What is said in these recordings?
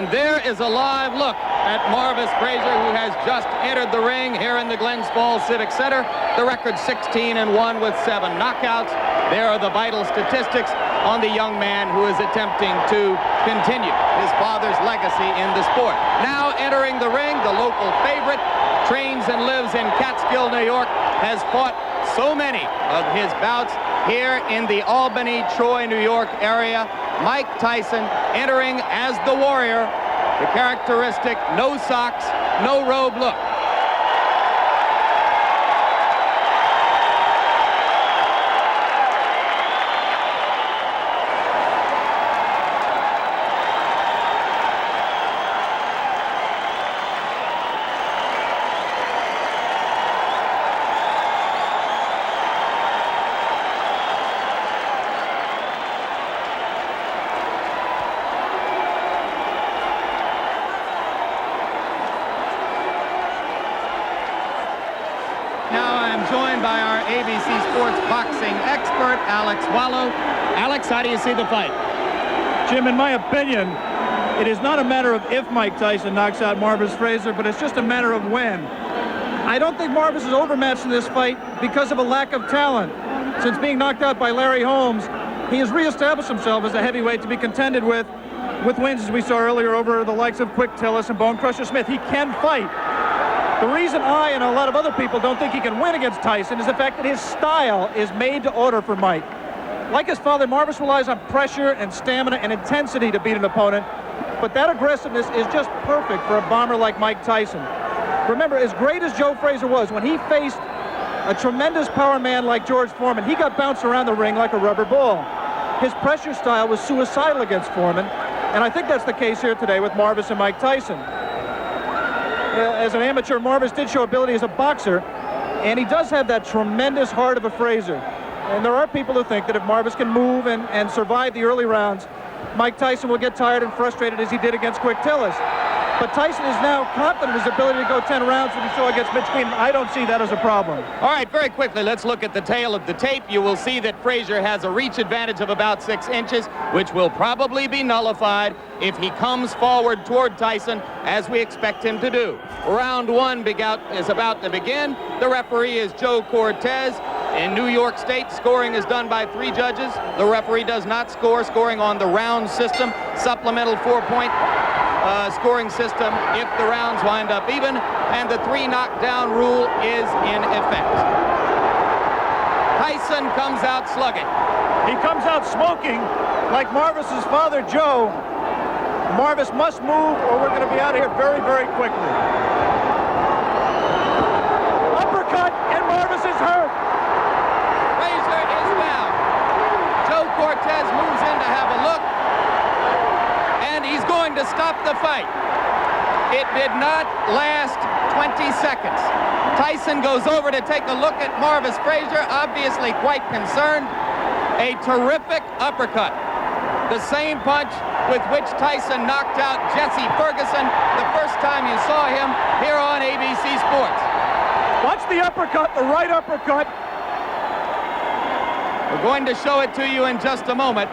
And there is a live look at Marvis Frazier, who has just entered the ring here in the Glens Falls Civic Center. The record 16-1 with 7 knockouts. There are the vital statistics on the young man who is attempting to continue his father's legacy in the sport. Now entering the ring, the local favorite, trains and lives in Catskill, New York, has fought so many of his bouts here in the Albany, Troy, New York area. Mike Tyson entering as the warrior, the characteristic no socks, no robe look. Joined by our ABC Sports boxing expert, Alex Wallow. Alex, how do you see the fight? Jim, in my opinion, it is not a matter of if Mike Tyson knocks out Marvis Frazier, but it's just a matter of when. I don't think Marvis is overmatched in this fight because of a lack of talent. Since being knocked out by Larry Holmes, he has reestablished himself as a heavyweight to be contended with wins, as we saw earlier, over the likes of Quick Tillis and Bone Crusher Smith. He can fight. The reason I and a lot of other people don't think he can win against Tyson is the fact that his style is made to order for Mike. Like his father, Marvis relies on pressure and stamina and intensity to beat an opponent, but that aggressiveness is just perfect for a bomber like Mike Tyson. Remember, as great as Joe Frazier was, when he faced a tremendous power man like George Foreman, he got bounced around the ring like a rubber ball. His pressure style was suicidal against Foreman, and I think that's the case here today with Marvis and Mike Tyson. As an amateur, Marvis did show ability as a boxer, and he does have that tremendous heart of a Frazier. And there are people who think that if Marvis can move and survive the early rounds, Mike Tyson will get tired and frustrated as he did against Quick Tillis. But Tyson is now confident in his ability to go 10 rounds, as we saw against Mitch Keenan. I don't see that as a problem. All right, very quickly, let's look at the tail of the tape. You will see that Frazier has a reach advantage of about 6 inches, which will probably be nullified if he comes forward toward Tyson, as we expect him to do. Round 1 is about to begin. The referee is Joe Cortez. In New York State, scoring is done by 3 judges. The referee does not score, scoring on the round system, supplemental 4-point scoring system if the rounds wind up even, and the 3 knockdown rule is in effect. Tyson comes out slugging. He comes out smoking like Marvis's father, Joe. Marvis must move or we're going to be out of here very, very quickly. Uppercut, and Marvis is hurt. Frazier is down. Joe Cortez moves in to have a look, and he's going to stop the fight. It did not last 20 seconds. Tyson goes over to take a look at Marvis Frazier, obviously quite concerned. A terrific uppercut. The same punch with which Tyson knocked out Jesse Ferguson the first time you saw him here on ABC Sports. Watch the uppercut, the right uppercut. We're going to show it to you in just a moment.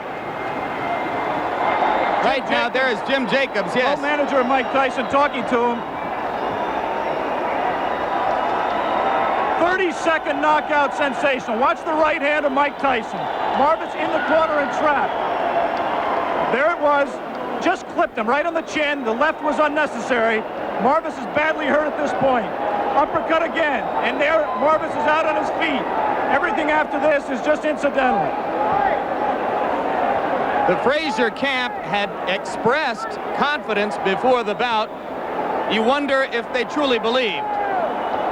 Right now, there is Jim Jacobs, yes. Manager of Mike Tyson talking to him. 30-second knockout sensation. Watch the right hand of Mike Tyson. Marvis in the corner and trap. There it was. Just clipped him right on the chin. The left was unnecessary. Marvis is badly hurt at this point. Uppercut again. And there, Marvis is out on his feet. Everything after this is just incidental. The Frazier camp had expressed confidence before the bout. You wonder if they truly believed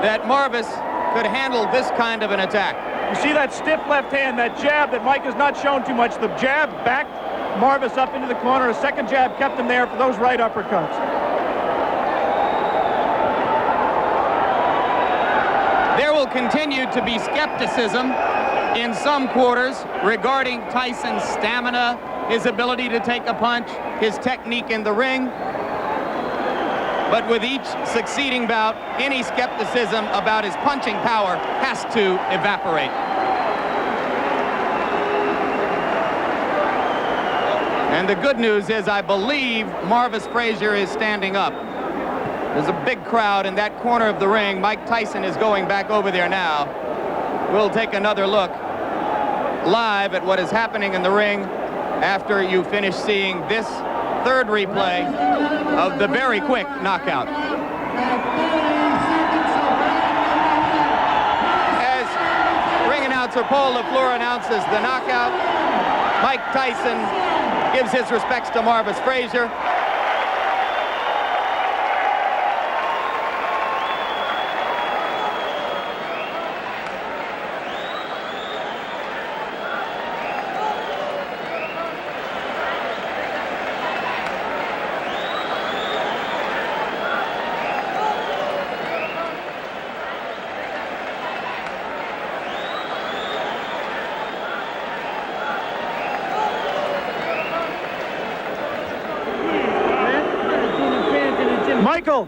that Marvis could handle this kind of an attack. You see that stiff left hand, that jab that Mike has not shown too much. The jab backed Marvis up into the corner. A second jab kept him there for those right uppercuts. There will continue to be skepticism in some quarters regarding Tyson's stamina, his ability to take a punch, his technique in the ring. But with each succeeding bout, any skepticism about his punching power has to evaporate. And the good news is I believe Marvis Frazier is standing up. There's a big crowd in that corner of the ring. Mike Tyson is going back over there now. We'll take another look live at what is happening in the ring after you finish seeing this third replay of the very quick knockout. As ring announcer Paul LaFleur announces the knockout, Mike Tyson gives his respects to Marvis Frazier. Michael,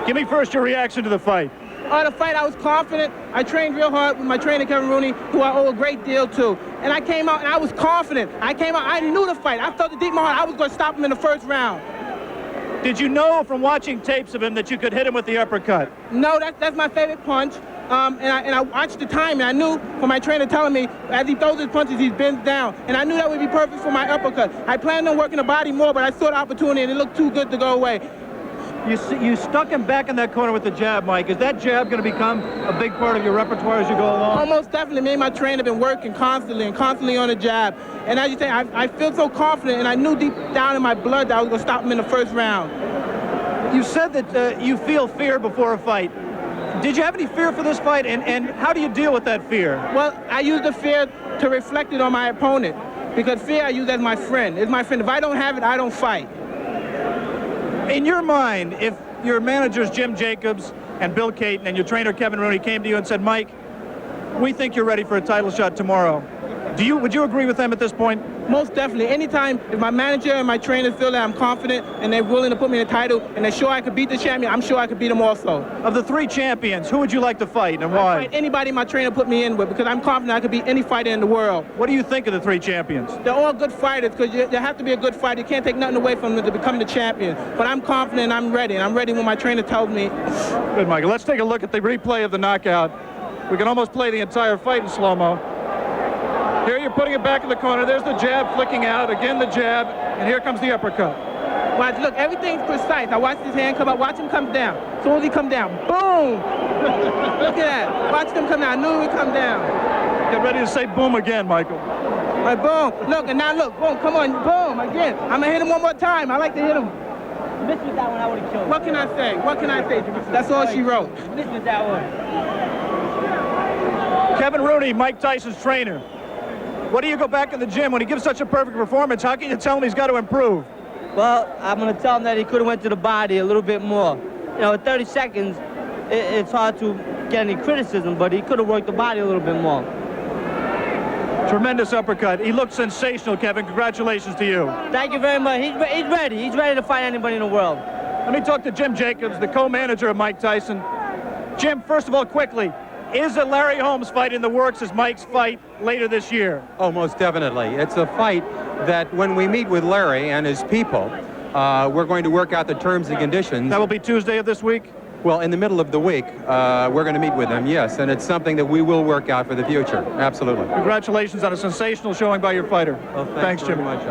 give me first your reaction to the fight. The fight, I was confident. I trained real hard with my trainer, Kevin Rooney, who I owe a great deal to. And I came out and I was confident. I came out, I knew the fight. I felt it deep in my heart. I was going to stop him in the first round. Did you know from watching tapes of him that you could hit him with the uppercut? No, that's my favorite punch. And I watched the time, and I knew from my trainer telling me, as he throws his punches, he bends down. And I knew that would be perfect for my uppercut. I planned on working the body more, but I saw the opportunity, and it looked too good to go away. You stuck him back in that corner with the jab, Mike. Is that jab going to become a big part of your repertoire as you go along? Almost definitely. Me and my trainer have been working constantly on the jab. And as you say, I feel so confident, and I knew deep down in my blood that I was going to stop him in the first round. You said that you feel fear before a fight. Did you have any fear for this fight, and how do you deal with that fear? Well, I use the fear to reflect it on my opponent, because fear I use as my friend. It's my friend. If I don't have it, I don't fight. In your mind, if your managers Jim Jacobs and Bill Caton and your trainer Kevin Rooney came to you and said, Mike, we think you're ready for a title shot tomorrow, would you agree with them at this point? Most definitely. Anytime if my manager and my trainers feel that I'm confident and they're willing to put me in the title and they're sure I could beat the champion, I'm sure I could beat them also. Of the three champions, who would you like to fight and why? I'd fight anybody my trainer put me in with, because I'm confident I could beat any fighter in the world. What do you think of the three champions? They're all good fighters, because you have to be a good fighter. You can't take nothing away from them to become the champion. But I'm confident, I'm ready, and I'm ready when my trainer tells me. Good, Michael. Let's take a look at the replay of the knockout. We can almost play the entire fight in slow-mo. Here you're putting it back in the corner. There's the jab flicking out. Again the jab. And here comes the uppercut. Watch, look, everything's precise. I watched his hand come up. Watch him come down. As soon as he come down, boom! Look at that. Watch him come down. I knew he would come down. Get ready to say boom again, Michael. All right, boom. Look, and now look. Boom, come on. Boom, again. I'm going to hit him one more time. I like to hit him. Missed with that one, I would have killed. What can I say? What can I say? That's all she wrote. Missed with that one. Kevin Rooney, Mike Tyson's trainer. What do you go back in the gym when he gives such a perfect performance? How can you tell him he's got to improve? Well, I'm going to tell him that he could have went to the body a little bit more. You know, at 30 seconds, it's hard to get any criticism, but he could have worked the body a little bit more. Tremendous uppercut. He looked sensational, Kevin. Congratulations to you. Thank you very much. He's ready. He's ready to fight anybody in the world. Let me talk to Jim Jacobs, the co-manager of Mike Tyson. Jim, first of all, quickly, is a Larry Holmes fight in the works as Mike's fight later this year? Oh, most definitely. It's a fight that when we meet with Larry and his people, we're going to work out the terms and conditions. That will be Tuesday of this week? Well, in the middle of the week, we're going to meet with them, yes, and it's something that we will work out for the future. Absolutely. Congratulations on a sensational showing by your fighter. Well, thanks Jim. Very much.